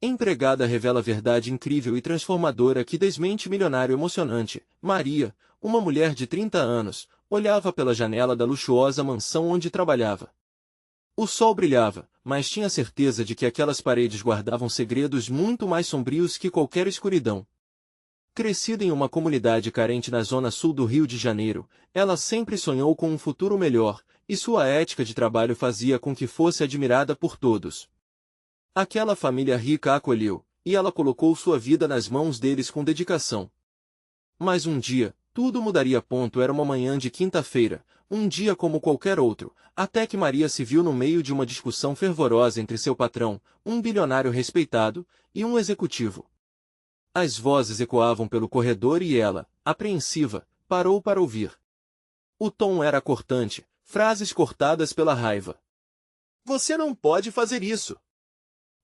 Empregada revela verdade incrível e transformadora que desmente milionário emocionante. Maria, uma mulher de 30 anos, olhava pela janela da luxuosa mansão onde trabalhava. O sol brilhava, mas tinha certeza de que aquelas paredes guardavam segredos muito mais sombrios que qualquer escuridão. Crescida em uma comunidade carente na zona sul do Rio de Janeiro, ela sempre sonhou com um futuro melhor, e sua ética de trabalho fazia com que fosse admirada por todos. Aquela família rica a acolheu, e ela colocou sua vida nas mãos deles com dedicação. Mas um dia, tudo mudaria. Era uma manhã de quinta-feira, um dia como qualquer outro, até que Maria se viu no meio de uma discussão fervorosa entre seu patrão, um bilionário respeitado, e um executivo. As vozes ecoavam pelo corredor e ela, apreensiva, parou para ouvir. O tom era cortante, frases cortadas pela raiva. "Você não pode fazer isso!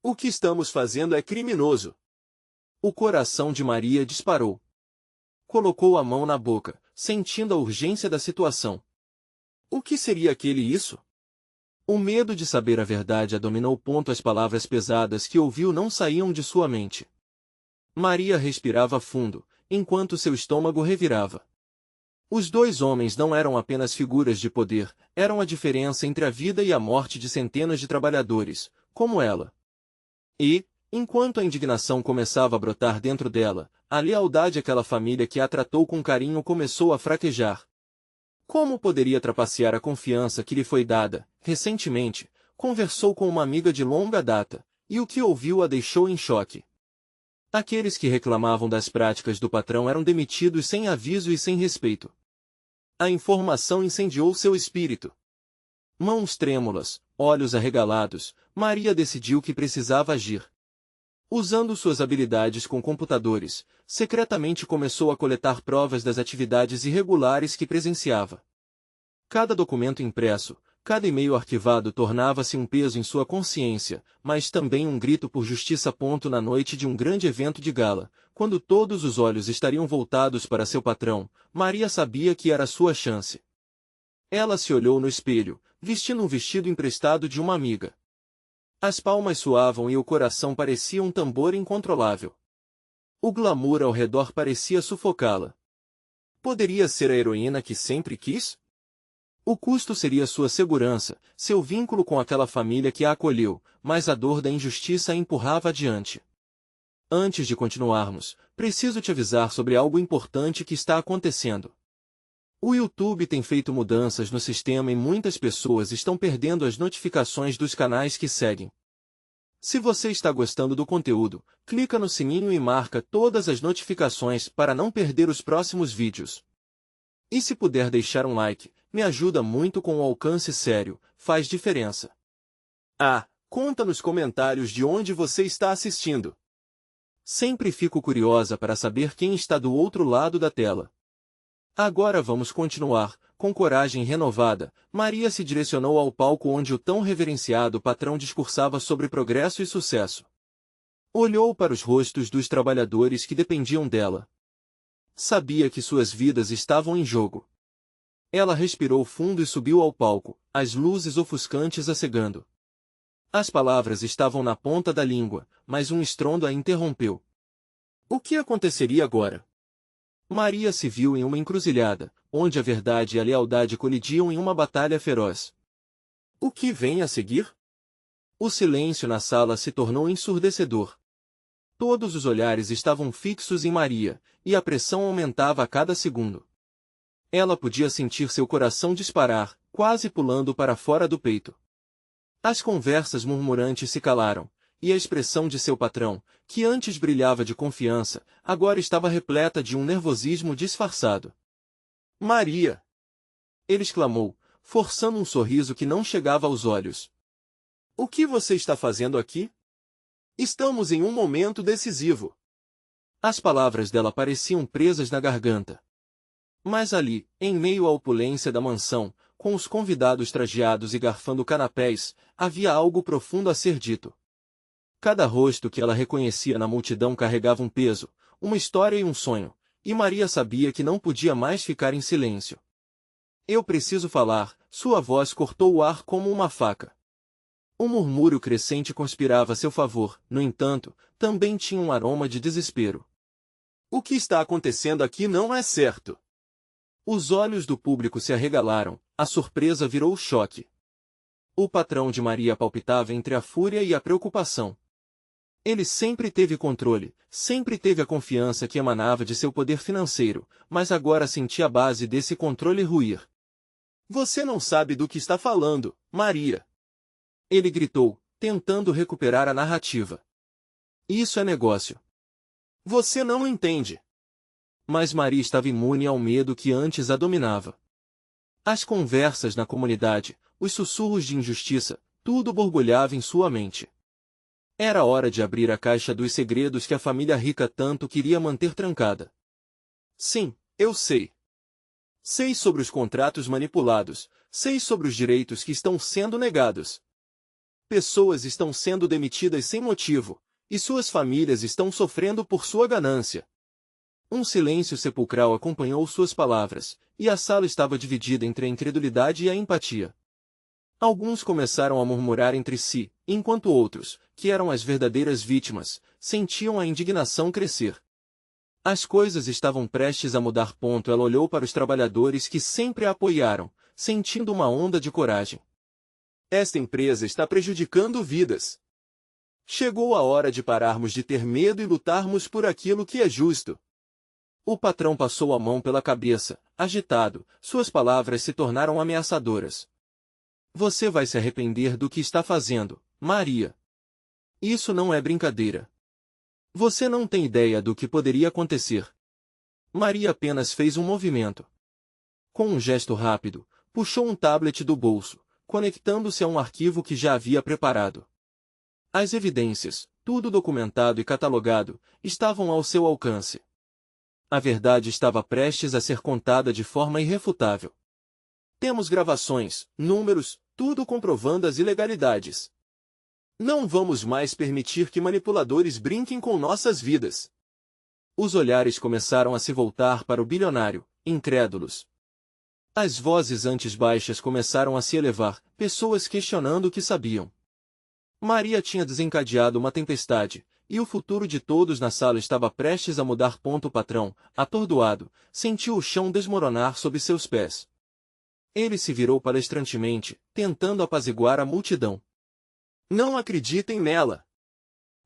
O que estamos fazendo é criminoso!" O coração de Maria disparou. Colocou a mão na boca, sentindo a urgência da situação. O que seria isso? O medo de saber a verdade a dominou. As palavras pesadas que ouviu não saíam de sua mente. Maria respirava fundo, enquanto seu estômago revirava. Os dois homens não eram apenas figuras de poder, eram a diferença entre a vida e a morte de centenas de trabalhadores, como ela. E, enquanto a indignação começava a brotar dentro dela, a lealdade àquela família que a tratou com carinho começou a fraquejar. Como poderia trapacear a confiança que lhe foi dada? Recentemente, conversou com uma amiga de longa data, e o que ouviu a deixou em choque. Aqueles que reclamavam das práticas do patrão eram demitidos sem aviso e sem respeito. A informação incendiou seu espírito. Mãos trêmulas, olhos arregalados, Maria decidiu que precisava agir. Usando suas habilidades com computadores, secretamente começou a coletar provas das atividades irregulares que presenciava. Cada documento impresso, cada e-mail arquivado tornava-se um peso em sua consciência, mas também um grito por justiça. Na noite de um grande evento de gala, quando todos os olhos estariam voltados para seu patrão, Maria sabia que era sua chance. Ela se olhou no espelho, vestindo um vestido emprestado de uma amiga. As palmas suavam e o coração parecia um tambor incontrolável. O glamour ao redor parecia sufocá-la. Poderia ser a heroína que sempre quis? O custo seria sua segurança, seu vínculo com aquela família que a acolheu, mas a dor da injustiça a empurrava adiante. Antes de continuarmos, preciso te avisar sobre algo importante que está acontecendo. O YouTube tem feito mudanças no sistema e muitas pessoas estão perdendo as notificações dos canais que seguem. Se você está gostando do conteúdo, clica no sininho e marca todas as notificações para não perder os próximos vídeos. E se puder deixar um like, me ajuda muito com o alcance sério, faz diferença. Conta nos comentários de onde você está assistindo. Sempre fico curiosa para saber quem está do outro lado da tela. Agora vamos continuar. Com coragem renovada, Maria se direcionou ao palco onde o tão reverenciado patrão discursava sobre progresso e sucesso. Olhou para os rostos dos trabalhadores que dependiam dela. Sabia que suas vidas estavam em jogo. Ela respirou fundo e subiu ao palco, as luzes ofuscantes a cegando. As palavras estavam na ponta da língua, mas um estrondo a interrompeu. O que aconteceria agora? Maria se viu em uma encruzilhada, onde a verdade e a lealdade colidiam em uma batalha feroz. O que vem a seguir? O silêncio na sala se tornou ensurdecedor. Todos os olhares estavam fixos em Maria, e a pressão aumentava a cada segundo. Ela podia sentir seu coração disparar, quase pulando para fora do peito. As conversas murmurantes se calaram, e a expressão de seu patrão, que antes brilhava de confiança, agora estava repleta de um nervosismo disfarçado. "Maria!" ele exclamou, forçando um sorriso que não chegava aos olhos. "O que você está fazendo aqui? Estamos em um momento decisivo." As palavras dela pareciam presas na garganta. Mas ali, em meio à opulência da mansão, com os convidados trajeados e garfando canapés, havia algo profundo a ser dito. Cada rosto que ela reconhecia na multidão carregava um peso, uma história e um sonho, e Maria sabia que não podia mais ficar em silêncio. "Eu preciso falar", sua voz cortou o ar como uma faca. Um murmúrio crescente conspirava a seu favor, no entanto, também tinha um aroma de desespero. O que está acontecendo aqui não é certo. Os olhos do público se arregalaram, a surpresa virou choque. O patrão de Maria palpitava entre a fúria e a preocupação. Ele sempre teve controle, sempre teve a confiança que emanava de seu poder financeiro, mas agora sentia a base desse controle ruir. Você não sabe do que está falando, Maria. Ele gritou, tentando recuperar a narrativa. Isso é negócio. Você não entende. Mas Maria estava imune ao medo que antes a dominava. As conversas na comunidade, os sussurros de injustiça, tudo borbulhava em sua mente. Era hora de abrir a caixa dos segredos que a família rica tanto queria manter trancada. Sim, eu sei. Sei sobre os contratos manipulados, sei sobre os direitos que estão sendo negados. Pessoas estão sendo demitidas sem motivo, e suas famílias estão sofrendo por sua ganância. Um silêncio sepulcral acompanhou suas palavras, e a sala estava dividida entre a incredulidade e a empatia. Alguns começaram a murmurar entre si, enquanto outros, que eram as verdadeiras vítimas, sentiam a indignação crescer. As coisas estavam prestes a mudar. Ela olhou para os trabalhadores que sempre a apoiaram, sentindo uma onda de coragem. Esta empresa está prejudicando vidas. Chegou a hora de pararmos de ter medo e lutarmos por aquilo que é justo. O patrão passou a mão pela cabeça, agitado, suas palavras se tornaram ameaçadoras. Você vai se arrepender do que está fazendo, Maria. Isso não é brincadeira. Você não tem ideia do que poderia acontecer. Maria apenas fez um movimento. Com um gesto rápido, puxou um tablet do bolso, conectando-se a um arquivo que já havia preparado. As evidências, tudo documentado e catalogado, estavam ao seu alcance. A verdade estava prestes a ser contada de forma irrefutável. Temos gravações, números, tudo comprovando as ilegalidades. Não vamos mais permitir que manipuladores brinquem com nossas vidas. Os olhares começaram a se voltar para o bilionário, incrédulos. As vozes antes baixas começaram a se elevar, pessoas questionando o que sabiam. Maria tinha desencadeado uma tempestade, e o futuro de todos na sala estava prestes a mudar. O patrão, atordoado, sentiu o chão desmoronar sob seus pés. Ele se virou palestrantemente, tentando apaziguar a multidão. Não acreditem nela.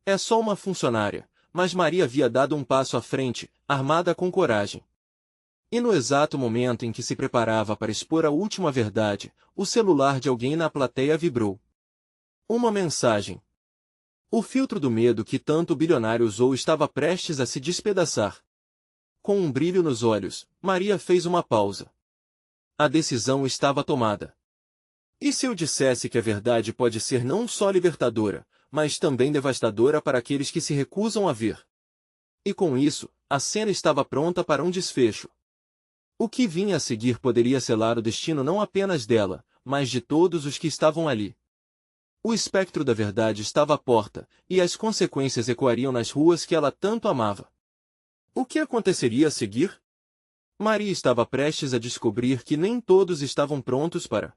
É só uma funcionária, mas Maria havia dado um passo à frente, armada com coragem. E no exato momento em que se preparava para expor a última verdade, o celular de alguém na plateia vibrou. Uma mensagem. O filtro do medo que tanto o bilionário usou estava prestes a se despedaçar. Com um brilho nos olhos, Maria fez uma pausa. A decisão estava tomada. E se eu dissesse que a verdade pode ser não só libertadora, mas também devastadora para aqueles que se recusam a ver? E com isso, a cena estava pronta para um desfecho. O que vinha a seguir poderia selar o destino não apenas dela, mas de todos os que estavam ali. O espectro da verdade estava à porta, e as consequências ecoariam nas ruas que ela tanto amava. O que aconteceria a seguir? Maria estava prestes a descobrir que nem todos estavam prontos para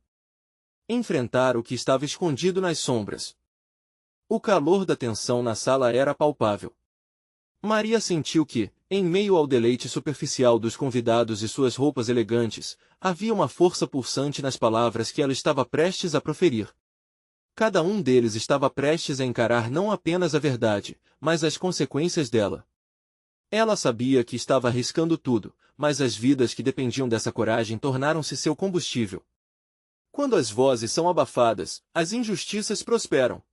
enfrentar o que estava escondido nas sombras. O calor da tensão na sala era palpável. Maria sentiu que, em meio ao deleite superficial dos convidados e suas roupas elegantes, havia uma força pulsante nas palavras que ela estava prestes a proferir. Cada um deles estava prestes a encarar não apenas a verdade, mas as consequências dela. Ela sabia que estava arriscando tudo, mas as vidas que dependiam dessa coragem tornaram-se seu combustível. Quando as vozes são abafadas, as injustiças prosperam.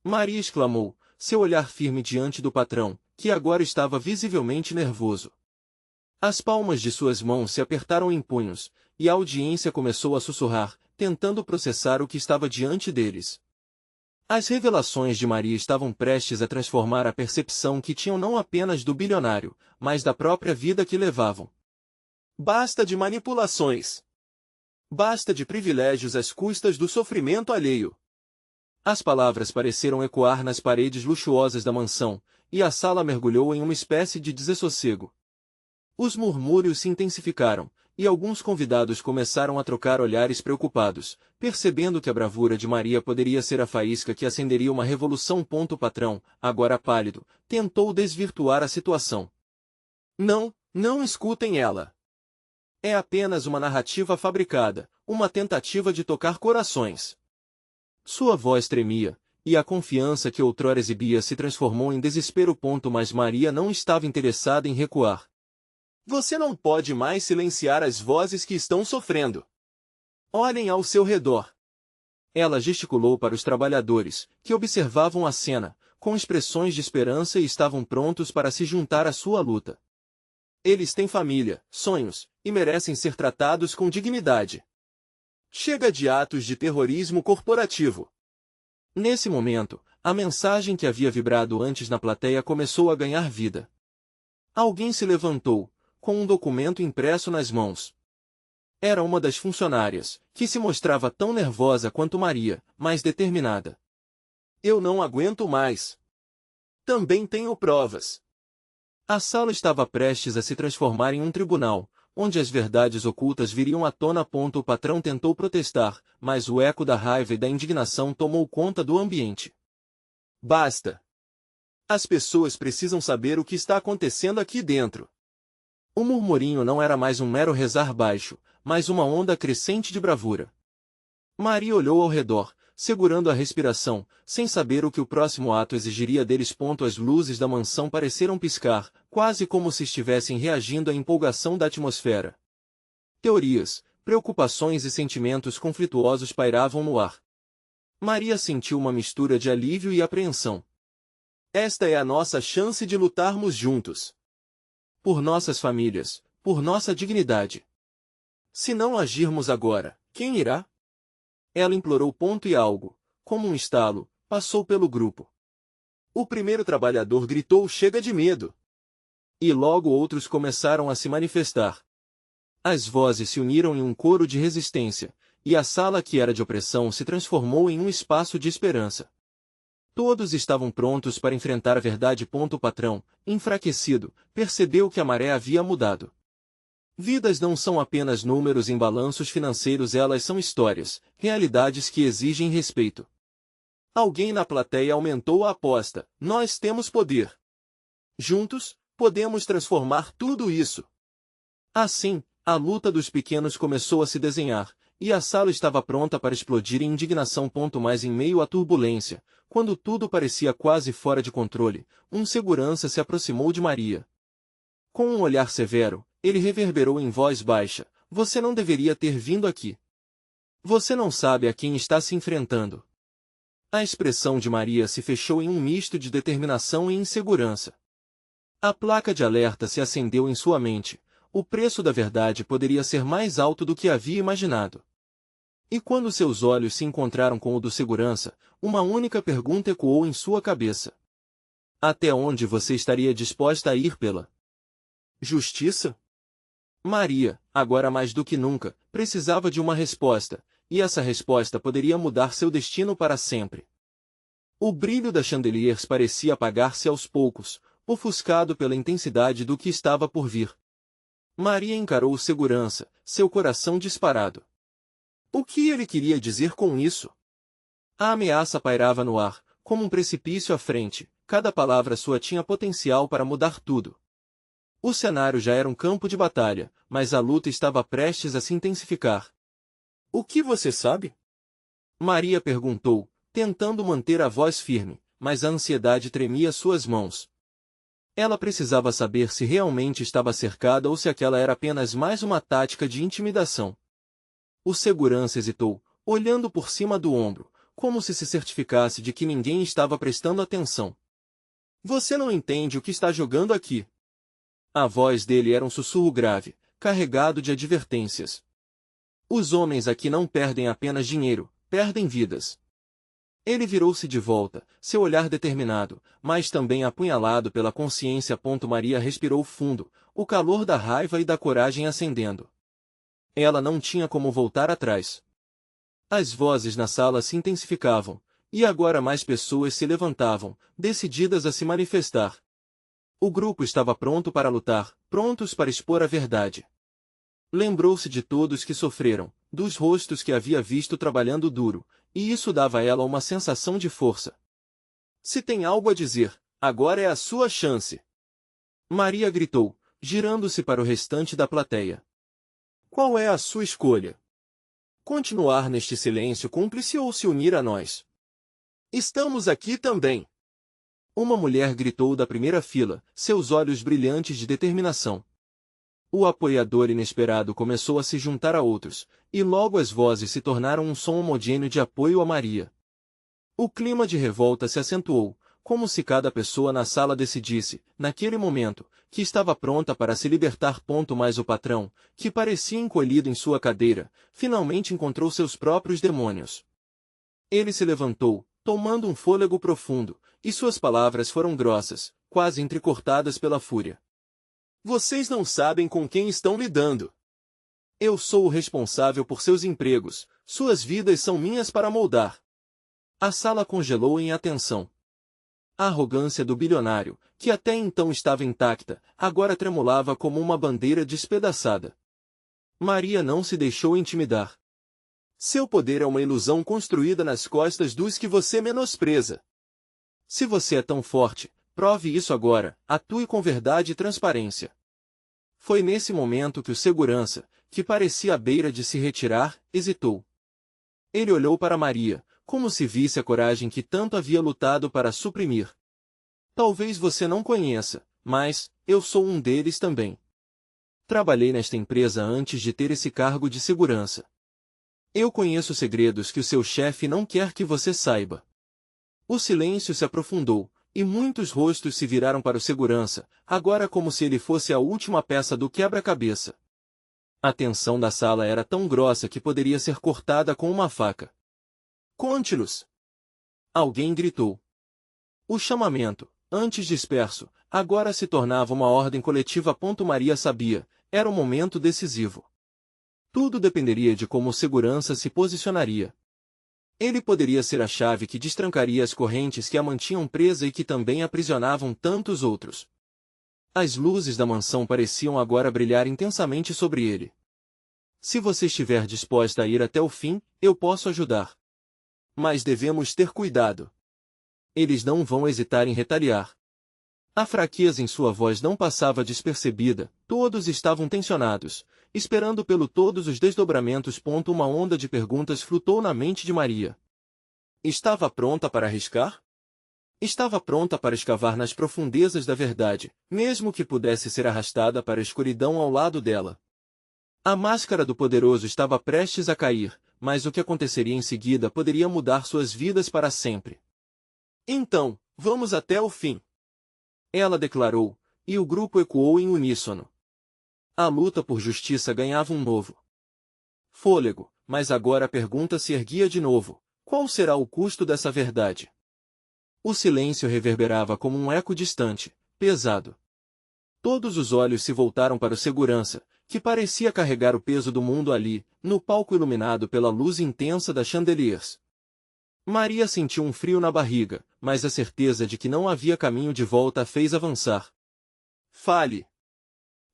Maria exclamou, seu olhar firme diante do patrão, que agora estava visivelmente nervoso. As palmas de suas mãos se apertaram em punhos, e a audiência começou a sussurrar, tentando processar o que estava diante deles. As revelações de Maria estavam prestes a transformar a percepção que tinham não apenas do bilionário, mas da própria vida que levavam. Basta de manipulações. Basta de privilégios às custas do sofrimento alheio. As palavras pareceram ecoar nas paredes luxuosas da mansão, e a sala mergulhou em uma espécie de desassossego. Os murmúrios se intensificaram, e alguns convidados começaram a trocar olhares preocupados, percebendo que a bravura de Maria poderia ser a faísca que acenderia uma revolução. O patrão, agora pálido, tentou desvirtuar a situação. Não, não escutem ela. É apenas uma narrativa fabricada, uma tentativa de tocar corações. Sua voz tremia, e a confiança que outrora exibia se transformou em desespero. Mas Maria não estava interessada em recuar. Você não pode mais silenciar as vozes que estão sofrendo. Olhem ao seu redor. Ela gesticulou para os trabalhadores, que observavam a cena, com expressões de esperança e estavam prontos para se juntar à sua luta. Eles têm família, sonhos, e merecem ser tratados com dignidade. Chega de atos de terrorismo corporativo. Nesse momento, a mensagem que havia vibrado antes na plateia começou a ganhar vida. Alguém se levantou, com um documento impresso nas mãos. Era uma das funcionárias, que se mostrava tão nervosa quanto Maria, mas determinada. Eu não aguento mais. Também tenho provas. A sala estava prestes a se transformar em um tribunal, onde as verdades ocultas viriam à tona. O patrão tentou protestar, mas o eco da raiva e da indignação tomou conta do ambiente. Basta! As pessoas precisam saber o que está acontecendo aqui dentro. O murmurinho não era mais um mero rezar baixo, mas uma onda crescente de bravura. Maria olhou ao redor, segurando a respiração, sem saber o que o próximo ato exigiria deles. As luzes da mansão pareceram piscar, quase como se estivessem reagindo à empolgação da atmosfera. Teorias, preocupações e sentimentos conflituosos pairavam no ar. Maria sentiu uma mistura de alívio e apreensão. Esta é a nossa chance de lutarmos juntos. Por nossas famílias, por nossa dignidade. Se não agirmos agora, quem irá? Ela implorou. E algo, como um estalo, passou pelo grupo. O primeiro trabalhador gritou: chega de medo! E logo outros começaram a se manifestar. As vozes se uniram em um coro de resistência, e a sala que era de opressão se transformou em um espaço de esperança. Todos estavam prontos para enfrentar a verdade. O patrão, enfraquecido, percebeu que a maré havia mudado. Vidas não são apenas números em balanços financeiros, elas são histórias, realidades que exigem respeito. Alguém na plateia aumentou a aposta: nós temos poder. Juntos, podemos transformar tudo isso. Assim, a luta dos pequenos começou a se desenhar, e a sala estava pronta para explodir em indignação. Mas em meio à turbulência, quando tudo parecia quase fora de controle, um segurança se aproximou de Maria. Com um olhar severo, ele reverberou em voz baixa: você não deveria ter vindo aqui. Você não sabe a quem está se enfrentando. A expressão de Maria se fechou em um misto de determinação e insegurança. A placa de alerta se acendeu em sua mente. O preço da verdade poderia ser mais alto do que havia imaginado. E quando seus olhos se encontraram com o do segurança, uma única pergunta ecoou em sua cabeça. Até onde você estaria disposta a ir pela justiça? Maria, agora mais do que nunca, precisava de uma resposta, e essa resposta poderia mudar seu destino para sempre. O brilho das chandeliers parecia apagar-se aos poucos, ofuscado pela intensidade do que estava por vir. Maria encarou o segurança, seu coração disparado. O que ele queria dizer com isso? A ameaça pairava no ar, como um precipício à frente, cada palavra sua tinha potencial para mudar tudo. O cenário já era um campo de batalha, mas a luta estava prestes a se intensificar. O que você sabe? Maria perguntou, tentando manter a voz firme, mas a ansiedade tremia suas mãos. Ela precisava saber se realmente estava cercada ou se aquela era apenas mais uma tática de intimidação. O segurança hesitou, olhando por cima do ombro, como se certificasse de que ninguém estava prestando atenção. Você não entende o que está jogando aqui. A voz dele era um sussurro grave, carregado de advertências. Os homens aqui não perdem apenas dinheiro, perdem vidas. Ele virou-se de volta, seu olhar determinado, mas também apunhalado pela consciência. Maria respirou fundo, o calor da raiva e da coragem acendendo. Ela não tinha como voltar atrás. As vozes na sala se intensificavam, e agora mais pessoas se levantavam, decididas a se manifestar. O grupo estava pronto para lutar, prontos para expor a verdade. Lembrou-se de todos que sofreram, dos rostos que havia visto trabalhando duro, e isso dava a ela uma sensação de força. Se tem algo a dizer, agora é a sua chance. Maria gritou, girando-se para o restante da plateia. Qual é a sua escolha? Continuar neste silêncio cúmplice ou se unir a nós? Estamos aqui também. Uma mulher gritou da primeira fila, seus olhos brilhantes de determinação. O apoiador inesperado começou a se juntar a outros, e logo as vozes se tornaram um som homogêneo de apoio a Maria. O clima de revolta se acentuou, como se cada pessoa na sala decidisse, naquele momento, que estava pronta para se libertar. Mas o patrão, que parecia encolhido em sua cadeira, finalmente encontrou seus próprios demônios. Ele se levantou, tomando um fôlego profundo, e suas palavras foram grossas, quase entrecortadas pela fúria. Vocês não sabem com quem estão lidando. Eu sou o responsável por seus empregos, suas vidas são minhas para moldar. A sala congelou em atenção. A arrogância do bilionário, que até então estava intacta, agora tremulava como uma bandeira despedaçada. Maria não se deixou intimidar. Seu poder é uma ilusão construída nas costas dos que você menospreza. Se você é tão forte, prove isso agora, atue com verdade e transparência. Foi nesse momento que o segurança, que parecia à beira de se retirar, hesitou. Ele olhou para Maria, como se visse a coragem que tanto havia lutado para suprimir. Talvez você não conheça, mas eu sou um deles também. Trabalhei nesta empresa antes de ter esse cargo de segurança. Eu conheço segredos que o seu chefe não quer que você saiba. O silêncio se aprofundou, e muitos rostos se viraram para o segurança, agora como se ele fosse a última peça do quebra-cabeça. A tensão da sala era tão grossa que poderia ser cortada com uma faca. Conte-nos! Alguém gritou. O chamamento, antes disperso, agora se tornava uma ordem coletiva. Maria sabia, era um momento decisivo. Tudo dependeria de como o segurança se posicionaria. Ele poderia ser a chave que destrancaria as correntes que a mantinham presa e que também aprisionavam tantos outros. As luzes da mansão pareciam agora brilhar intensamente sobre ele. Se você estiver disposta a ir até o fim, eu posso ajudar. Mas devemos ter cuidado. Eles não vão hesitar em retaliar. A fraqueza em sua voz não passava despercebida, todos estavam tensionados, esperando pelo todos os desdobramentos. Uma onda de perguntas flutuou na mente de Maria. Estava pronta para arriscar? Estava pronta para escavar nas profundezas da verdade, mesmo que pudesse ser arrastada para a escuridão ao lado dela. A máscara do poderoso estava prestes a cair, mas o que aconteceria em seguida poderia mudar suas vidas para sempre. Então, vamos até o fim. Ela declarou, e o grupo ecoou em uníssono. A luta por justiça ganhava um novo fôlego, mas agora a pergunta se erguia de novo: qual será o custo dessa verdade? O silêncio reverberava como um eco distante, pesado. Todos os olhos se voltaram para o segurança, que parecia carregar o peso do mundo ali, no palco iluminado pela luz intensa das chandeliers. Maria sentiu um frio na barriga, mas a certeza de que não havia caminho de volta a fez avançar. Fale!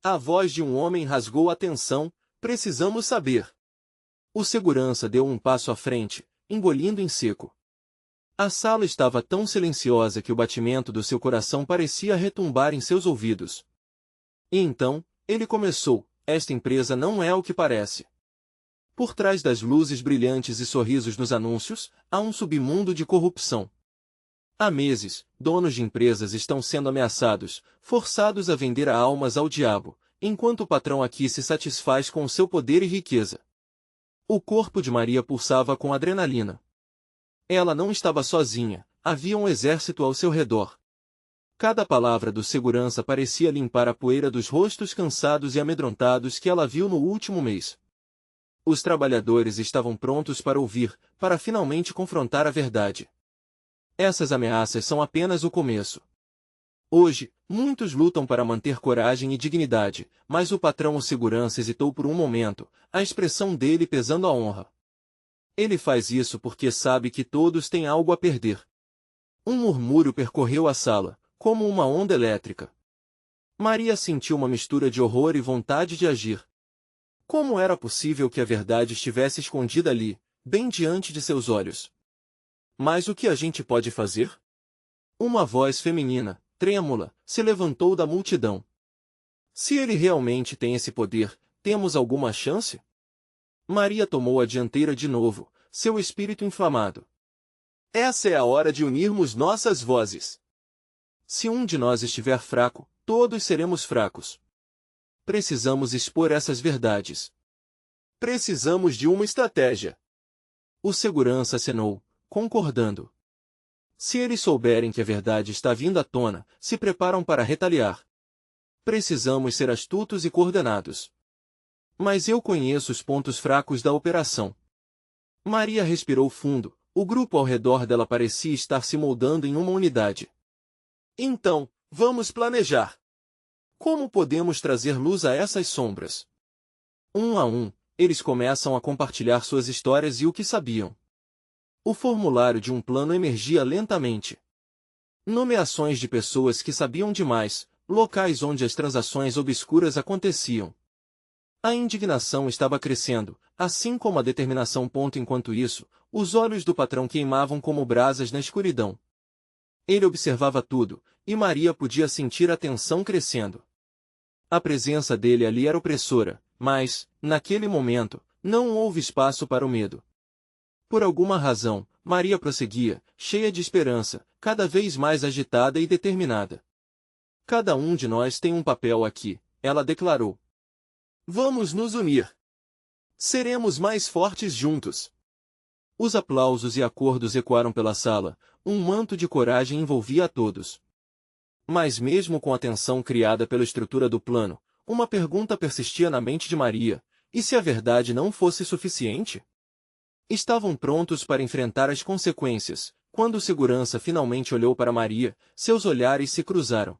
A voz de um homem rasgou a tensão. Precisamos saber. O segurança deu um passo à frente, engolindo em seco. A sala estava tão silenciosa que o batimento do seu coração parecia retumbar em seus ouvidos. E então, ele começou: esta empresa não é o que parece. Por trás das luzes brilhantes e sorrisos nos anúncios, há um submundo de corrupção. Há meses, donos de empresas estão sendo ameaçados, forçados a vender almas ao diabo, enquanto o patrão aqui se satisfaz com o seu poder e riqueza. O corpo de Maria pulsava com adrenalina. Ela não estava sozinha, havia um exército ao seu redor. Cada palavra do segurança parecia limpar a poeira dos rostos cansados e amedrontados que ela viu no último mês. Os trabalhadores estavam prontos para ouvir, para finalmente confrontar a verdade. Essas ameaças são apenas o começo. Hoje, muitos lutam para manter coragem e dignidade, mas o patrão ou segurança hesitou por um momento, a expressão dele pesando a honra. Ele faz isso porque sabe que todos têm algo a perder. Um murmúrio percorreu a sala, como uma onda elétrica. Maria sentiu uma mistura de horror e vontade de agir. Como era possível que a verdade estivesse escondida ali, bem diante de seus olhos? Mas o que a gente pode fazer? Uma voz feminina, trêmula, se levantou da multidão. Se ele realmente tem esse poder, temos alguma chance? Maria tomou a dianteira de novo, seu espírito inflamado. Essa é a hora de unirmos nossas vozes. Se um de nós estiver fraco, todos seremos fracos. Precisamos expor essas verdades. Precisamos de uma estratégia. O segurança acenou, concordando. Se eles souberem que a verdade está vindo à tona, se preparam para retaliar. Precisamos ser astutos e coordenados. Mas eu conheço os pontos fracos da operação. Maria respirou fundo, o grupo ao redor dela parecia estar se moldando em uma unidade. Então, vamos planejar. Como podemos trazer luz a essas sombras? Um a um, eles começam a compartilhar suas histórias e o que sabiam. O formulário de um plano emergia lentamente. Nomeações de pessoas que sabiam demais, locais onde as transações obscuras aconteciam. A indignação estava crescendo, assim como a determinação. Enquanto isso, os olhos do patrão queimavam como brasas na escuridão. Ele observava tudo, e Maria podia sentir a tensão crescendo. A presença dele ali era opressora, mas, naquele momento, não houve espaço para o medo. Por alguma razão, Maria prosseguia, cheia de esperança, cada vez mais agitada e determinada. Cada um de nós tem um papel aqui, ela declarou. Vamos nos unir. Seremos mais fortes juntos. Os aplausos e acordos ecoaram pela sala, um manto de coragem envolvia a todos. Mas mesmo com a tensão criada pela estrutura do plano, uma pergunta persistia na mente de Maria: e se a verdade não fosse suficiente? Estavam prontos para enfrentar as consequências. Quando o segurança finalmente olhou para Maria, seus olhares se cruzaram.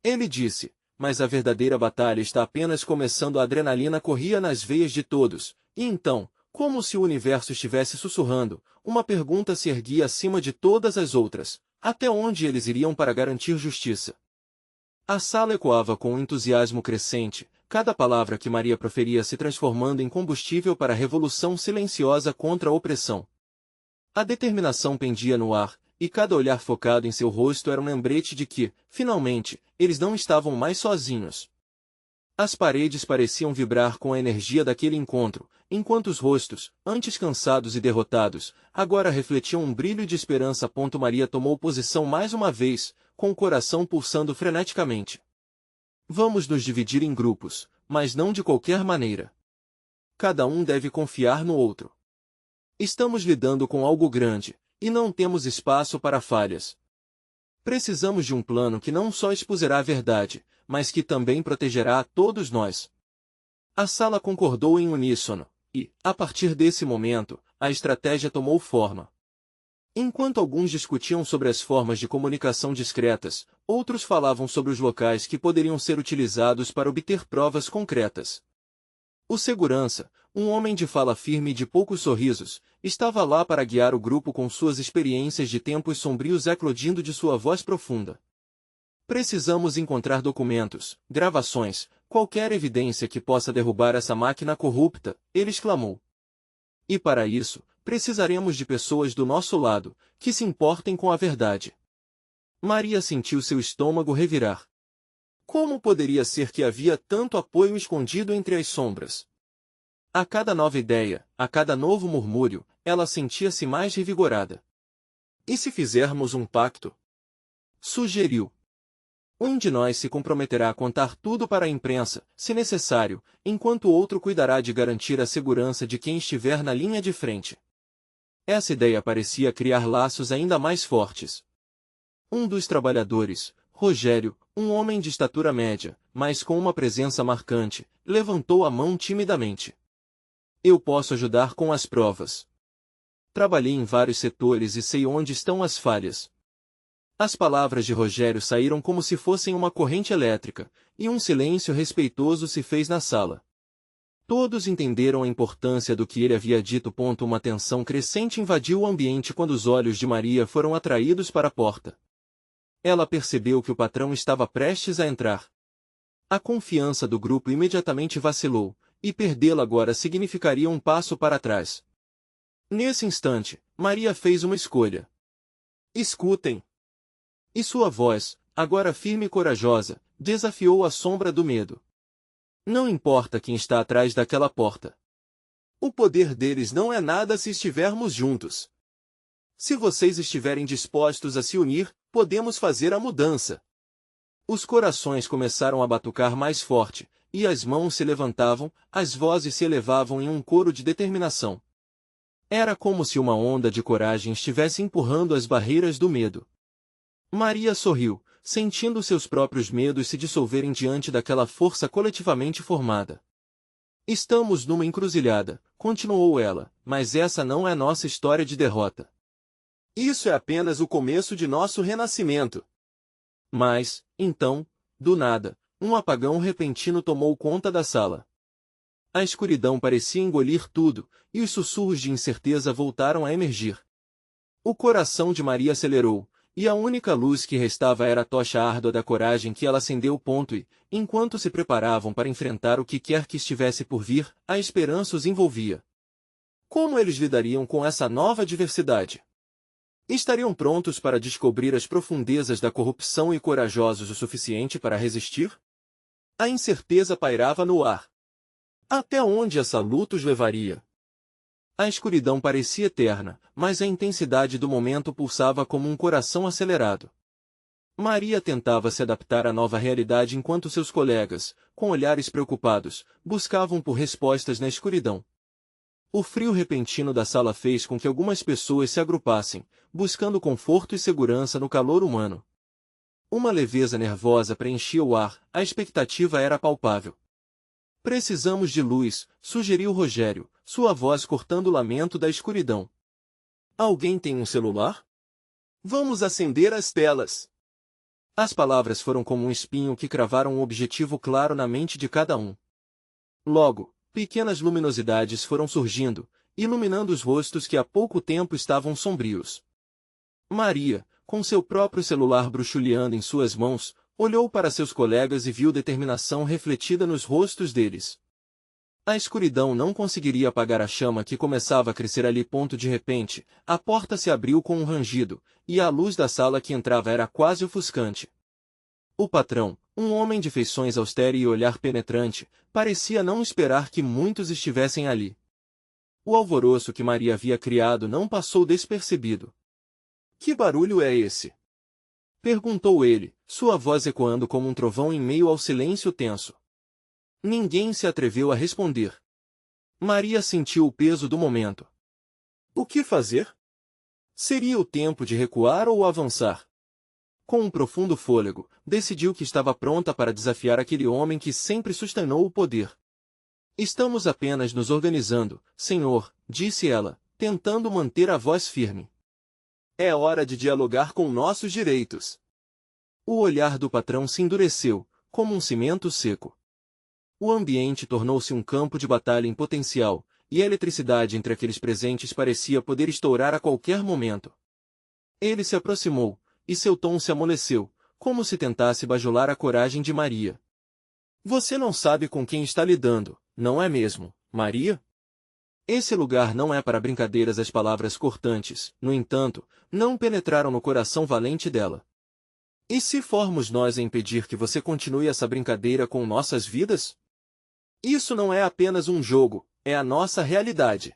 Ele disse: mas a verdadeira batalha está apenas começando. A adrenalina corria nas veias de todos, e então, como se o universo estivesse sussurrando, uma pergunta se erguia acima de todas as outras: até onde eles iriam para garantir justiça? A sala ecoava com um entusiasmo crescente, cada palavra que Maria proferia se transformando em combustível para a revolução silenciosa contra a opressão. A determinação pendia no ar, e cada olhar focado em seu rosto era um lembrete de que, finalmente, eles não estavam mais sozinhos. As paredes pareciam vibrar com a energia daquele encontro, enquanto os rostos, antes cansados e derrotados, agora refletiam um brilho de esperança. Maria tomou posição mais uma vez, com o coração pulsando freneticamente. Vamos nos dividir em grupos, mas não de qualquer maneira. Cada um deve confiar no outro. Estamos lidando com algo grande, e não temos espaço para falhas. Precisamos de um plano que não só expuserá a verdade, mas que também protegerá a todos nós. A sala concordou em uníssono, e, a partir desse momento, a estratégia tomou forma. Enquanto alguns discutiam sobre as formas de comunicação discretas, outros falavam sobre os locais que poderiam ser utilizados para obter provas concretas. O segurança, um homem de fala firme e de poucos sorrisos, estava lá para guiar o grupo com suas experiências de tempos sombrios eclodindo de sua voz profunda. Precisamos encontrar documentos, gravações, qualquer evidência que possa derrubar essa máquina corrupta, ele exclamou. E para isso, precisaremos de pessoas do nosso lado, que se importem com a verdade. Maria sentiu seu estômago revirar. Como poderia ser que havia tanto apoio escondido entre as sombras? A cada nova ideia, a cada novo murmúrio, ela sentia-se mais revigorada. E se fizermos um pacto? Sugeriu. Um de nós se comprometerá a contar tudo para a imprensa, se necessário, enquanto o outro cuidará de garantir a segurança de quem estiver na linha de frente. Essa ideia parecia criar laços ainda mais fortes. Um dos trabalhadores, Rogério, um homem de estatura média, mas com uma presença marcante, levantou a mão timidamente. Eu posso ajudar com as provas. Trabalhei em vários setores e sei onde estão as falhas. As palavras de Rogério saíram como se fossem uma corrente elétrica, e um silêncio respeitoso se fez na sala. Todos entenderam a importância do que ele havia dito. Uma tensão crescente invadiu o ambiente quando os olhos de Maria foram atraídos para a porta. Ela percebeu que o patrão estava prestes a entrar. A confiança do grupo imediatamente vacilou, e perdê-la agora significaria um passo para trás. Nesse instante, Maria fez uma escolha. Escutem! E sua voz, agora firme e corajosa, desafiou a sombra do medo. Não importa quem está atrás daquela porta. O poder deles não é nada se estivermos juntos. Se vocês estiverem dispostos a se unir, podemos fazer a mudança. Os corações começaram a batucar mais forte, e as mãos se levantavam, as vozes se elevavam em um coro de determinação. Era como se uma onda de coragem estivesse empurrando as barreiras do medo. Maria sorriu, sentindo seus próprios medos se dissolverem diante daquela força coletivamente formada. Estamos numa encruzilhada, continuou ela, mas essa não é nossa história de derrota. Isso é apenas o começo de nosso renascimento. Mas, então, do nada, um apagão repentino tomou conta da sala. A escuridão parecia engolir tudo, e os sussurros de incerteza voltaram a emergir. O coração de Maria acelerou, e a única luz que restava era a tocha árdua da coragem que ela acendeu ponto e, enquanto se preparavam para enfrentar o que quer que estivesse por vir, a esperança os envolvia. Como eles lidariam com essa nova adversidade? Estariam prontos para descobrir as profundezas da corrupção e corajosos o suficiente para resistir? A incerteza pairava no ar. Até onde essa luta os levaria? A escuridão parecia eterna, mas a intensidade do momento pulsava como um coração acelerado. Maria tentava se adaptar à nova realidade enquanto seus colegas, com olhares preocupados, buscavam por respostas na escuridão. O frio repentino da sala fez com que algumas pessoas se agrupassem, buscando conforto e segurança no calor humano. Uma leveza nervosa preenchia o ar, a expectativa era palpável. Precisamos de luz, sugeriu Rogério, sua voz cortando o lamento da escuridão. Alguém tem um celular? Vamos acender as telas. As palavras foram como um espinho que cravaram um objetivo claro na mente de cada um. Logo, pequenas luminosidades foram surgindo, iluminando os rostos que há pouco tempo estavam sombrios. Maria, com seu próprio celular bruxuleando em suas mãos, olhou para seus colegas e viu determinação refletida nos rostos deles. A escuridão não conseguiria apagar a chama que começava a crescer ali. De repente, a porta se abriu com um rangido, e a luz da sala que entrava era quase ofuscante. O patrão, um homem de feições austeras e olhar penetrante, parecia não esperar que muitos estivessem ali. O alvoroço que Maria havia criado não passou despercebido. Que barulho é esse? Perguntou ele, sua voz ecoando como um trovão em meio ao silêncio tenso. Ninguém se atreveu a responder. Maria sentiu o peso do momento. O que fazer? Seria o tempo de recuar ou avançar? Com um profundo fôlego, decidiu que estava pronta para desafiar aquele homem que sempre sustentou o poder. Estamos apenas nos organizando, senhor, disse ela, tentando manter a voz firme. É hora de dialogar com nossos direitos. O olhar do patrão se endureceu, como um cimento seco. O ambiente tornou-se um campo de batalha em potencial, e a eletricidade entre aqueles presentes parecia poder estourar a qualquer momento. Ele se aproximou, e seu tom se amoleceu, como se tentasse bajular a coragem de Maria. Você não sabe com quem está lidando, não é mesmo, Maria? Esse lugar não é para brincadeiras. As palavras cortantes, no entanto, não penetraram no coração valente dela. E se formos nós a impedir que você continue essa brincadeira com nossas vidas? Isso não é apenas um jogo, é a nossa realidade.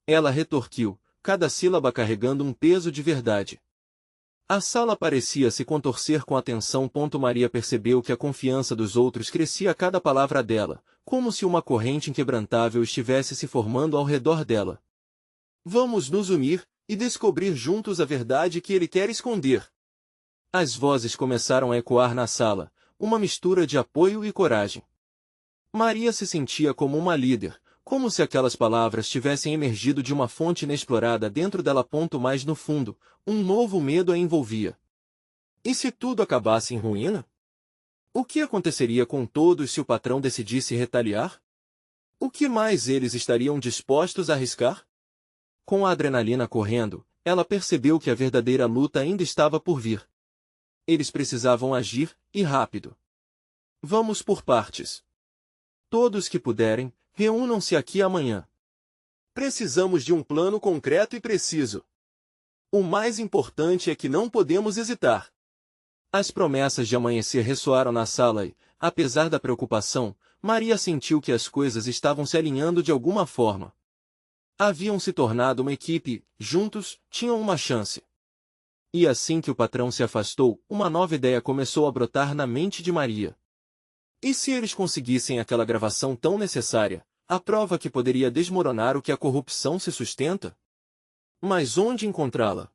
Ela retorquiu, cada sílaba carregando um peso de verdade. A sala parecia se contorcer com a tensão. Maria percebeu que a confiança dos outros crescia a cada palavra dela, como se uma corrente inquebrantável estivesse se formando ao redor dela. Vamos nos unir, e descobrir juntos a verdade que ele quer esconder. As vozes começaram a ecoar na sala, uma mistura de apoio e coragem. Maria se sentia como uma líder, como se aquelas palavras tivessem emergido de uma fonte inexplorada dentro dela. Mas no fundo, um novo medo a envolvia. E se tudo acabasse em ruína? O que aconteceria com todos se o patrão decidisse retaliar? O que mais eles estariam dispostos a arriscar? Com a adrenalina correndo, ela percebeu que a verdadeira luta ainda estava por vir. Eles precisavam agir, e rápido. Vamos por partes. Todos que puderem, reúnam-se aqui amanhã. Precisamos de um plano concreto e preciso. O mais importante é que não podemos hesitar. As promessas de amanhecer ressoaram na sala e, apesar da preocupação, Maria sentiu que as coisas estavam se alinhando de alguma forma. Haviam se tornado uma equipe, juntos, tinham uma chance. E assim que o patrão se afastou, uma nova ideia começou a brotar na mente de Maria. E se eles conseguissem aquela gravação tão necessária, a prova que poderia desmoronar o que a corrupção se sustenta? Mas onde encontrá-la?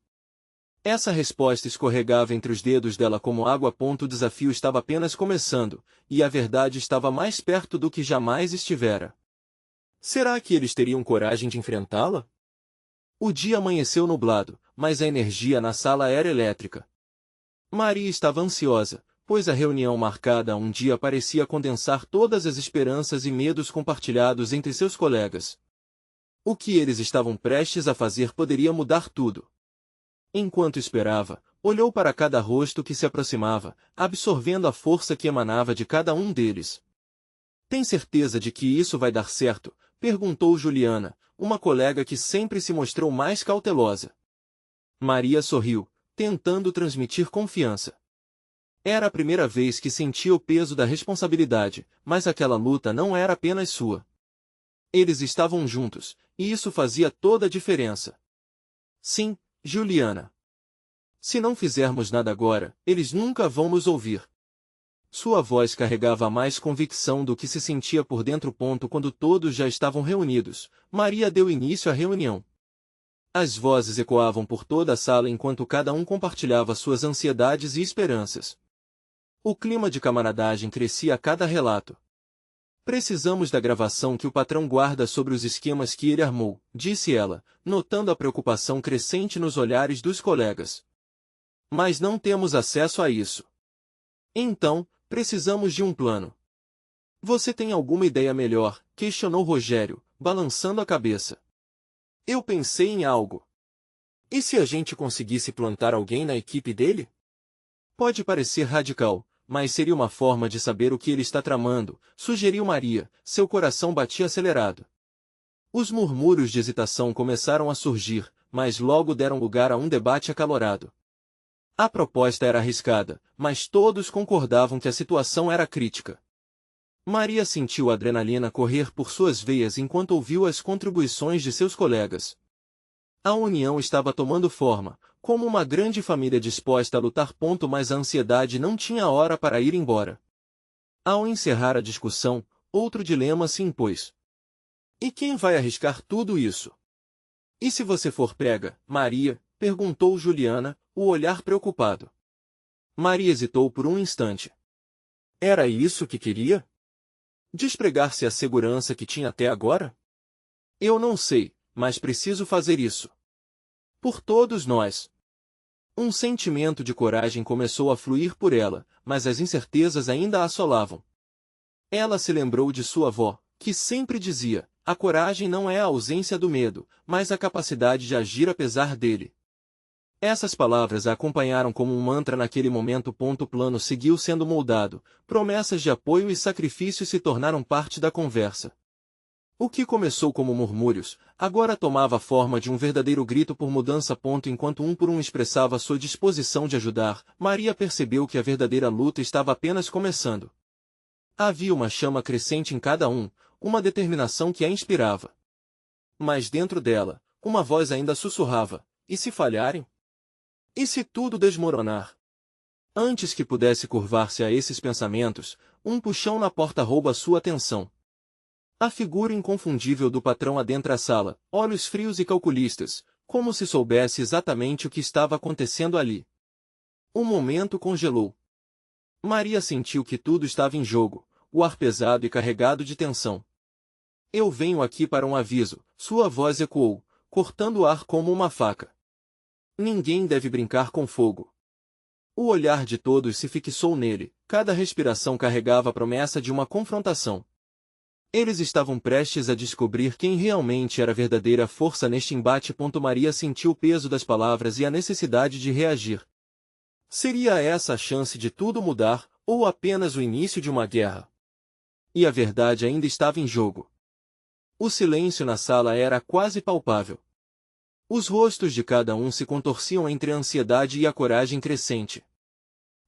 Essa resposta escorregava entre os dedos dela como água. O desafio estava apenas começando, e a verdade estava mais perto do que jamais estivera. Será que eles teriam coragem de enfrentá-la? O dia amanheceu nublado, mas a energia na sala era elétrica. Maria estava ansiosa, pois a reunião marcada há um dia parecia condensar todas as esperanças e medos compartilhados entre seus colegas. O que eles estavam prestes a fazer poderia mudar tudo. Enquanto esperava, olhou para cada rosto que se aproximava, absorvendo a força que emanava de cada um deles. "Tem certeza de que isso vai dar certo?", perguntou Juliana, uma colega que sempre se mostrou mais cautelosa. Maria sorriu, tentando transmitir confiança. Era a primeira vez que sentia o peso da responsabilidade, mas aquela luta não era apenas sua. Eles estavam juntos, e isso fazia toda a diferença. "Sim, Juliana. Se não fizermos nada agora, eles nunca vão nos ouvir." Sua voz carregava mais convicção do que se sentia por dentro. Quando todos já estavam reunidos, Maria deu início à reunião. As vozes ecoavam por toda a sala enquanto cada um compartilhava suas ansiedades e esperanças. O clima de camaradagem crescia a cada relato. "Precisamos da gravação que o patrão guarda sobre os esquemas que ele armou", disse ela, notando a preocupação crescente nos olhares dos colegas. "Mas não temos acesso a isso." "Então, precisamos de um plano." "Você tem alguma ideia melhor?", questionou Rogério, balançando a cabeça. "Eu pensei em algo. E se a gente conseguisse plantar alguém na equipe dele?" "Pode parecer radical, mas seria uma forma de saber o que ele está tramando", sugeriu Maria, seu coração batia acelerado. Os murmúrios de hesitação começaram a surgir, mas logo deram lugar a um debate acalorado. A proposta era arriscada, mas todos concordavam que a situação era crítica. Maria sentiu a adrenalina correr por suas veias enquanto ouviu as contribuições de seus colegas. A união estava tomando forma, como uma grande família disposta a lutar. Mas a ansiedade não tinha hora para ir embora. Ao encerrar a discussão, outro dilema se impôs. "E quem vai arriscar tudo isso?" "E se você for pega, Maria?", perguntou Juliana, o olhar preocupado. Maria hesitou por um instante. Era isso que queria? Despregar-se a segurança que tinha até agora? "Eu não sei, mas preciso fazer isso. Por todos nós." Um sentimento de coragem começou a fluir por ela, mas as incertezas ainda a assolavam. Ela se lembrou de sua avó, que sempre dizia: "A coragem não é a ausência do medo, mas a capacidade de agir apesar dele." Essas palavras a acompanharam como um mantra naquele momento. O plano seguiu sendo moldado, promessas de apoio e sacrifício se tornaram parte da conversa. O que começou como murmúrios, agora tomava a forma de um verdadeiro grito por mudança. Enquanto um por um expressava sua disposição de ajudar, Maria percebeu que a verdadeira luta estava apenas começando. Havia uma chama crescente em cada um, uma determinação que a inspirava. Mas dentro dela, uma voz ainda sussurrava: "E se falharem? E se tudo desmoronar?" Antes que pudesse curvar-se a esses pensamentos, um puxão na porta rouba sua atenção. A figura inconfundível do patrão adentra a sala, olhos frios e calculistas, como se soubesse exatamente o que estava acontecendo ali. O momento congelou. Maria sentiu que tudo estava em jogo, o ar pesado e carregado de tensão. "Eu venho aqui para um aviso", sua voz ecoou, cortando o ar como uma faca. "Ninguém deve brincar com fogo." O olhar de todos se fixou nele, cada respiração carregava a promessa de uma confrontação. Eles estavam prestes a descobrir quem realmente era a verdadeira força neste embate. Maria sentiu o peso das palavras e a necessidade de reagir. Seria essa a chance de tudo mudar, ou apenas o início de uma guerra? E a verdade ainda estava em jogo. O silêncio na sala era quase palpável. Os rostos de cada um se contorciam entre a ansiedade e a coragem crescente.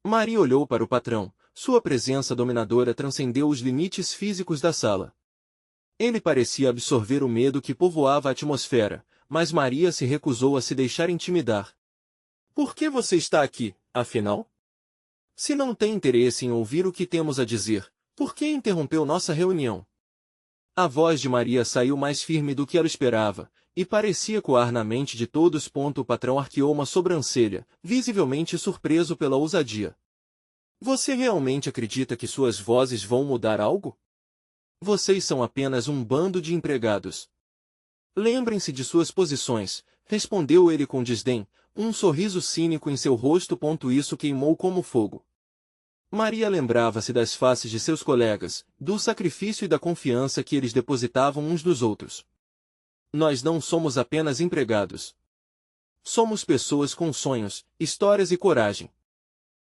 Maria olhou para o patrão. Sua presença dominadora transcendeu os limites físicos da sala. Ele parecia absorver o medo que povoava a atmosfera, mas Maria se recusou a se deixar intimidar. Por que você está aqui, afinal? Se não tem interesse em ouvir o que temos a dizer, por que interrompeu nossa reunião? A voz de Maria saiu mais firme do que ela esperava, e parecia ecoar na mente de todos. O patrão arqueou uma sobrancelha, visivelmente surpreso pela ousadia. Você realmente acredita que suas vozes vão mudar algo? Vocês são apenas um bando de empregados. Lembrem-se de suas posições, respondeu ele com desdém, um sorriso cínico em seu rosto. Isso queimou como fogo. Maria lembrava-se das faces de seus colegas, do sacrifício e da confiança que eles depositavam uns nos outros. Nós não somos apenas empregados. Somos pessoas com sonhos, histórias e coragem.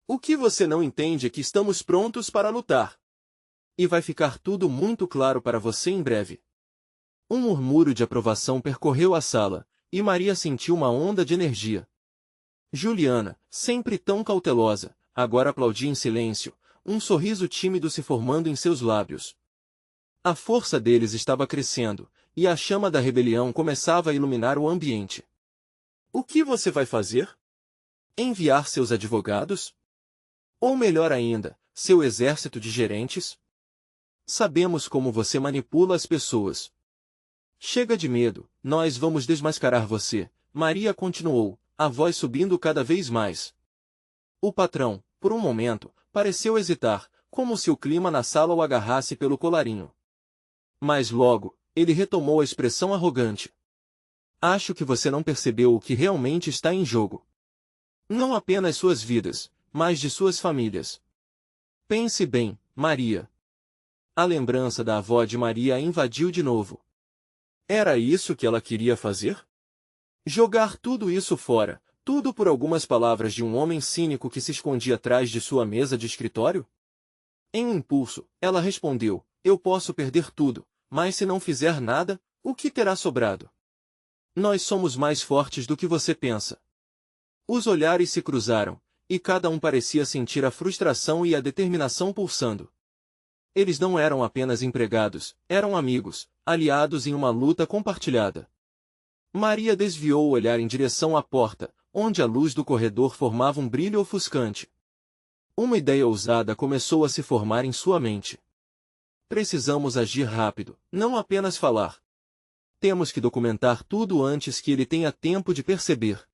O que você não entende é que estamos prontos para lutar. E vai ficar tudo muito claro para você em breve. Um murmúrio de aprovação percorreu a sala, e Maria sentiu uma onda de energia. Juliana, sempre tão cautelosa, agora aplaudia em silêncio, um sorriso tímido se formando em seus lábios. A força deles estava crescendo, e a chama da rebelião começava a iluminar o ambiente. O que você vai fazer? Enviar seus advogados? Ou melhor ainda, seu exército de gerentes? Sabemos como você manipula as pessoas. Chega de medo, nós vamos desmascarar você, Maria continuou, a voz subindo cada vez mais. O patrão, por um momento, pareceu hesitar, como se o clima na sala o agarrasse pelo colarinho. Mas logo, ele retomou a expressão arrogante. Acho que você não percebeu o que realmente está em jogo. Não apenas suas vidas, mas de suas famílias. Pense bem, Maria. A lembrança da avó de Maria a invadiu de novo. Era isso que ela queria fazer? Jogar tudo isso fora, tudo por algumas palavras de um homem cínico que se escondia atrás de sua mesa de escritório? Em um impulso, ela respondeu, eu posso perder tudo, mas se não fizer nada, o que terá sobrado? Nós somos mais fortes do que você pensa. Os olhares se cruzaram, e cada um parecia sentir a frustração e a determinação pulsando. Eles não eram apenas empregados, eram amigos, aliados em uma luta compartilhada. Maria desviou o olhar em direção à porta, onde a luz do corredor formava um brilho ofuscante. Uma ideia ousada começou a se formar em sua mente. Precisamos agir rápido, não apenas falar. Temos que documentar tudo antes que ele tenha tempo de perceber.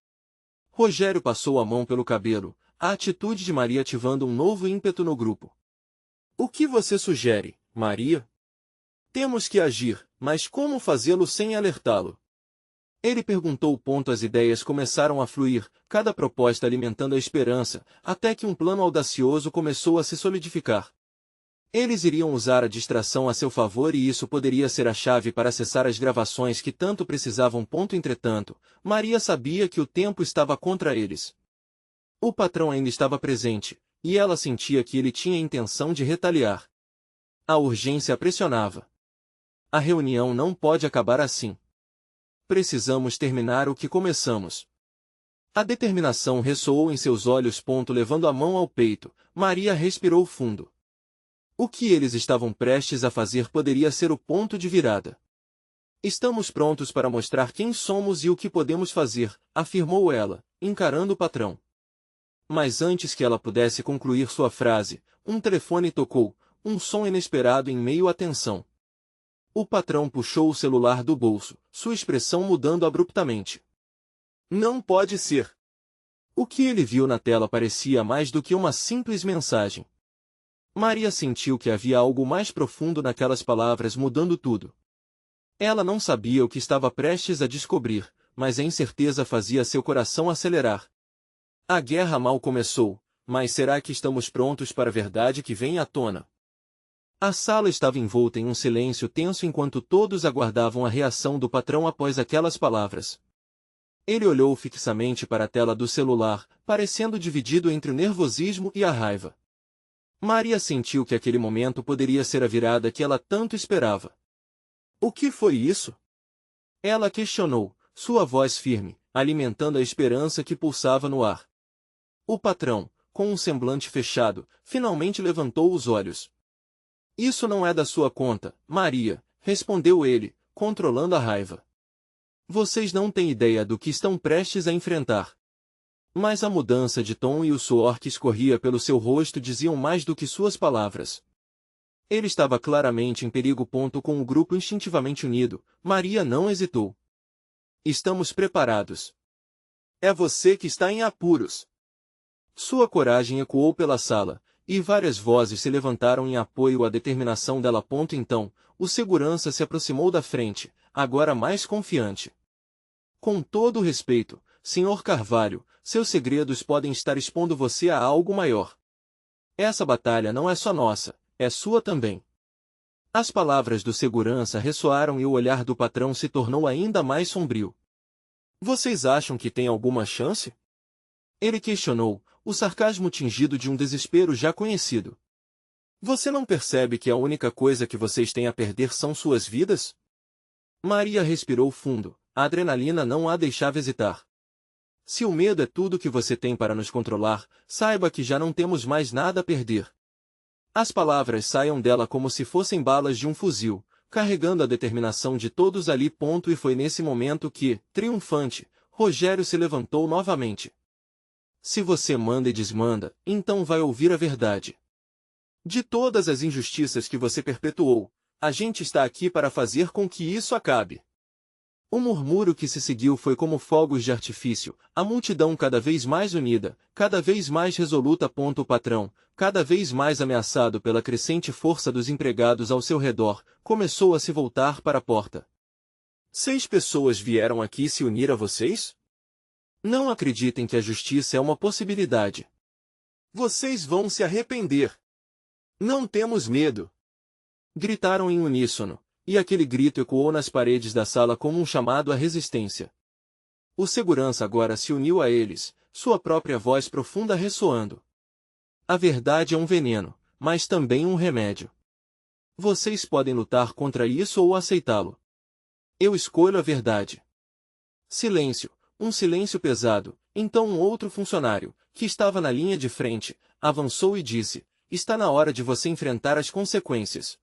Rogério passou a mão pelo cabelo, a atitude de Maria ativando um novo ímpeto no grupo. O que você sugere, Maria? Temos que agir, mas como fazê-lo sem alertá-lo? Ele perguntou. As ideias começaram a fluir, cada proposta alimentando a esperança, até que um plano audacioso começou a se solidificar. Eles iriam usar a distração a seu favor e isso poderia ser a chave para acessar as gravações que tanto precisavam. Entretanto, Maria sabia que o tempo estava contra eles. O patrão ainda estava presente, e ela sentia que ele tinha a intenção de retaliar. A urgência a pressionava. A reunião não pode acabar assim. Precisamos terminar o que começamos. A determinação ressoou em seus olhos. Levando a mão ao peito, Maria respirou fundo. O que eles estavam prestes a fazer poderia ser o ponto de virada. Estamos prontos para mostrar quem somos e o que podemos fazer, afirmou ela, encarando o patrão. Mas antes que ela pudesse concluir sua frase, um telefone tocou, um som inesperado em meio à tensão. O patrão puxou o celular do bolso, sua expressão mudando abruptamente. Não pode ser. O que ele viu na tela parecia mais do que uma simples mensagem. Maria sentiu que havia algo mais profundo naquelas palavras mudando tudo. Ela não sabia o que estava prestes a descobrir, mas a incerteza fazia seu coração acelerar. A guerra mal começou, mas será que estamos prontos para a verdade que vem à tona? A sala estava envolta em um silêncio tenso enquanto todos aguardavam a reação do patrão após aquelas palavras. Ele olhou fixamente para a tela do celular, parecendo dividido entre o nervosismo e a raiva. Maria sentiu que aquele momento poderia ser a virada que ela tanto esperava. O que foi isso? Ela questionou, sua voz firme, alimentando a esperança que pulsava no ar. O patrão, com um semblante fechado, finalmente levantou os olhos. Isso não é da sua conta, Maria, respondeu ele, controlando a raiva. Vocês não têm ideia do que estão prestes a enfrentar. Mas a mudança de tom e o suor que escorria pelo seu rosto diziam mais do que suas palavras. Ele estava claramente em perigo. Com o grupo instintivamente unido, Maria não hesitou. Estamos preparados. É você que está em apuros. Sua coragem ecoou pela sala, e várias vozes se levantaram em apoio à determinação dela. Então, o segurança se aproximou da frente, agora mais confiante. Com todo o respeito, Sr. Carvalho, seus segredos podem estar expondo você a algo maior. Essa batalha não é só nossa, é sua também. As palavras do segurança ressoaram e o olhar do patrão se tornou ainda mais sombrio. Vocês acham que tem alguma chance? Ele questionou, o sarcasmo tingido de um desespero já conhecido. Você não percebe que a única coisa que vocês têm a perder são suas vidas? Maria respirou fundo, a adrenalina não a deixava hesitar. Se o medo é tudo que você tem para nos controlar, saiba que já não temos mais nada a perder. As palavras saiam dela como se fossem balas de um fuzil, carregando a determinação de todos ali. E foi nesse momento que, triunfante, Rogério se levantou novamente. Se você manda e desmanda, então vai ouvir a verdade. De todas as injustiças que você perpetuou, a gente está aqui para fazer com que isso acabe. O murmúrio que se seguiu foi como fogos de artifício, a multidão cada vez mais unida, cada vez mais resoluta. O patrão, cada vez mais ameaçado pela crescente força dos empregados ao seu redor, começou a se voltar para a porta. 6 pessoas vieram aqui se unir a vocês? Não acreditem que a justiça é uma possibilidade. Vocês vão se arrepender. Não temos medo. Gritaram em uníssono. E aquele grito ecoou nas paredes da sala como um chamado à resistência. O segurança agora se uniu a eles, sua própria voz profunda ressoando. A verdade é um veneno, mas também um remédio. Vocês podem lutar contra isso ou aceitá-lo. Eu escolho a verdade. Silêncio, um silêncio pesado. Então um outro funcionário, que estava na linha de frente, avançou e disse, está na hora de você enfrentar as consequências.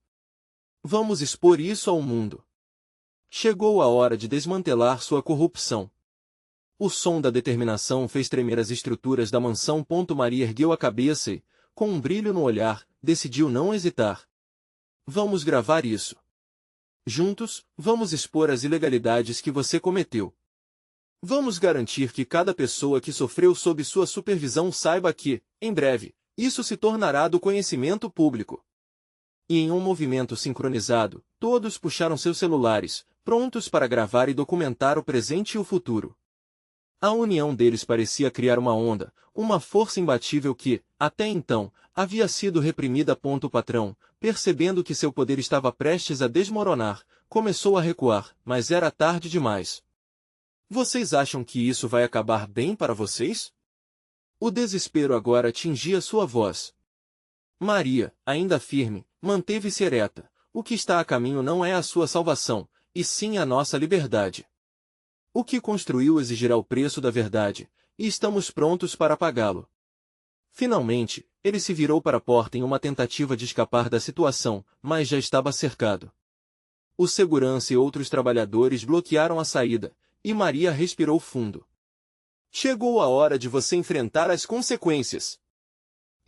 Vamos expor isso ao mundo. Chegou a hora de desmantelar sua corrupção. O som da determinação fez tremer as estruturas da mansão. Maria ergueu a cabeça e, com um brilho no olhar, decidiu não hesitar. Vamos gravar isso. Juntos, vamos expor as ilegalidades que você cometeu. Vamos garantir que cada pessoa que sofreu sob sua supervisão saiba que, em breve, isso se tornará do conhecimento público. E em um movimento sincronizado, todos puxaram seus celulares, prontos para gravar e documentar o presente e o futuro. A união deles parecia criar uma onda, uma força imbatível que, até então, havia sido reprimida. O patrão, percebendo que seu poder estava prestes a desmoronar, começou a recuar, mas era tarde demais. Vocês acham que isso vai acabar bem para vocês? O desespero agora tingia sua voz. Maria, ainda firme, manteve-se ereta. O que está a caminho não é a sua salvação, e sim a nossa liberdade. O que construiu exigirá o preço da verdade, e estamos prontos para pagá-lo. Finalmente, ele se virou para a porta em uma tentativa de escapar da situação, mas já estava cercado. O segurança e outros trabalhadores bloquearam a saída, e Maria respirou fundo. Chegou a hora de você enfrentar as consequências.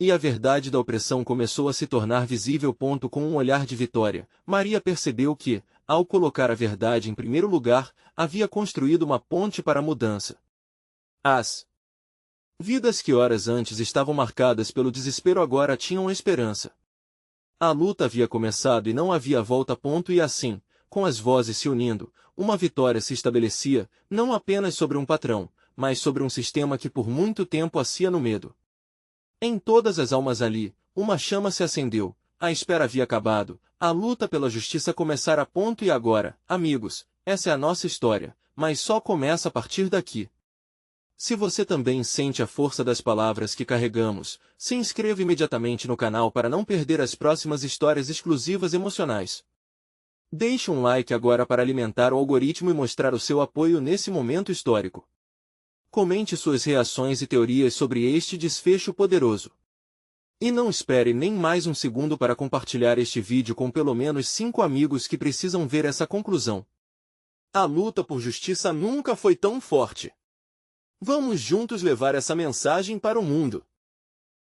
E a verdade da opressão começou a se tornar visível. Com um olhar de vitória, Maria percebeu que, ao colocar a verdade em primeiro lugar, havia construído uma ponte para a mudança. As vidas que horas antes estavam marcadas pelo desespero agora tinham esperança. A luta havia começado e não havia volta. E assim, com as vozes se unindo, uma vitória se estabelecia, não apenas sobre um patrão, mas sobre um sistema que por muito tempo assia no medo. Em todas as almas ali, uma chama se acendeu, a espera havia acabado, a luta pela justiça começara. E agora, amigos, essa é a nossa história, mas só começa a partir daqui. Se você também sente a força das palavras que carregamos, se inscreva imediatamente no canal para não perder as próximas histórias exclusivas emocionais. Deixe um like agora para alimentar o algoritmo e mostrar o seu apoio nesse momento histórico. Comente suas reações e teorias sobre este desfecho poderoso. E não espere nem mais um segundo para compartilhar este vídeo com pelo menos 5 amigos que precisam ver essa conclusão. A luta por justiça nunca foi tão forte. Vamos juntos levar essa mensagem para o mundo.